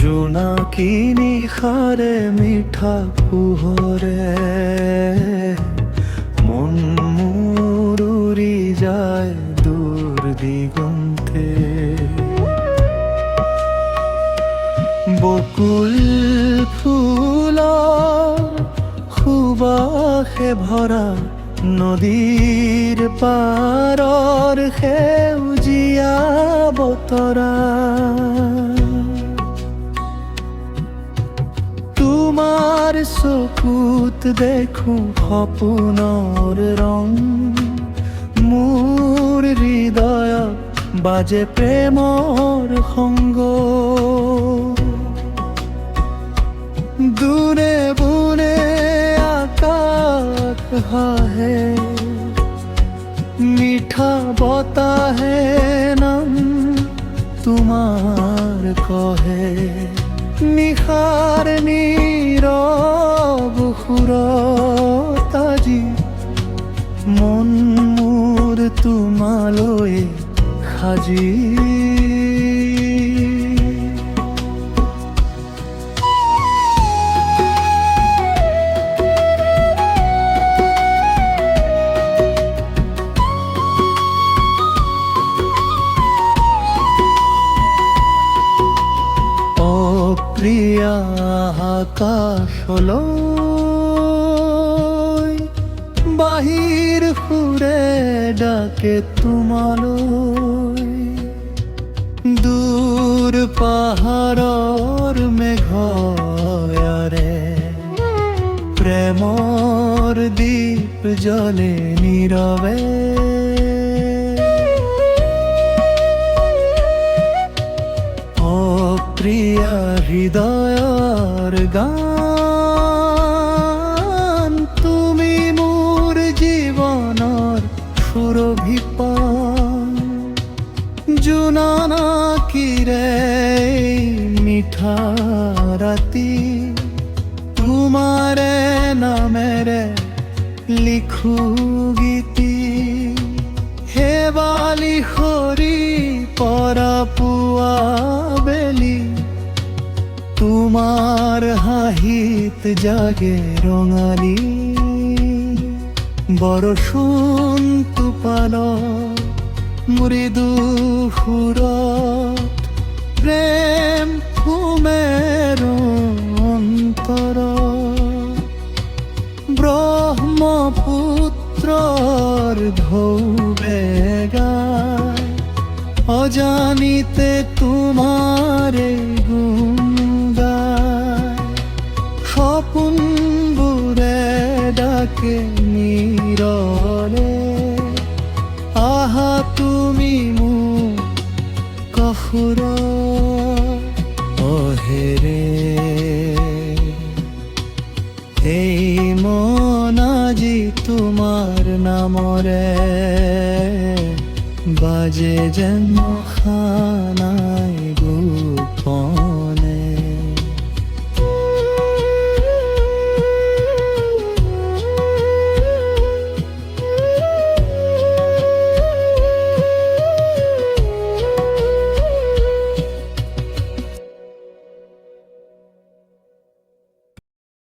জোনাকিনি খারে মিঠা পুহরে মন মুরুরি যায় দূর দিগন্তে। বকুল ফুল সুবাসে ভরা নদীৰ পাৰৰ সেউজীয়া বতৰা। তোমাৰ চকুত দেখো সপোনৰ ৰং, মোৰ হৃদয়ত বাজে প্ৰেমৰ সংগ। দূৰে বুনে আকাশ হাহে, মিঠা বতাহে নাম তোমাৰ কহে। নিশাৰ নীৰৱ সুৰত আজি মন মোৰ তোমালৈ সাজি। প্রিয়া আকাশলৈ বাহিৰ সুৰে ডাকে তোমালৈ। দূৰ পাহাৰৰ মেঘয়াৰে প্ৰেমৰ দীপ জ্বলে নীৰৱে। প্ৰিয়া হৃদয়ৰ গান, তুমি মোৰ জীৱনৰ সুৰভি পান। জোনাকিৰে মিঠা ৰাতি তোমাৰে নামেৰে লিখো গীতি। হেৱালি সৰি পৰা পুৱা বেলি তোমাৰ হাঁহিত জাগে ৰঙালী। বৰষুণ টোপালত মৃদু সুৰত প্ৰেম সুমেৰো অন্তৰত। ব্ৰহ্মপুত্ৰৰ ঢৌৱে গায় অজানিতে তোমাৰে গুণ গায়। সপোনবোৰে ডাকে নীৰলে, আহা তুমি মোৰ কাষৰত। অহেৰে এই মন আজি তোমাৰ নামৰে বাজে যেন।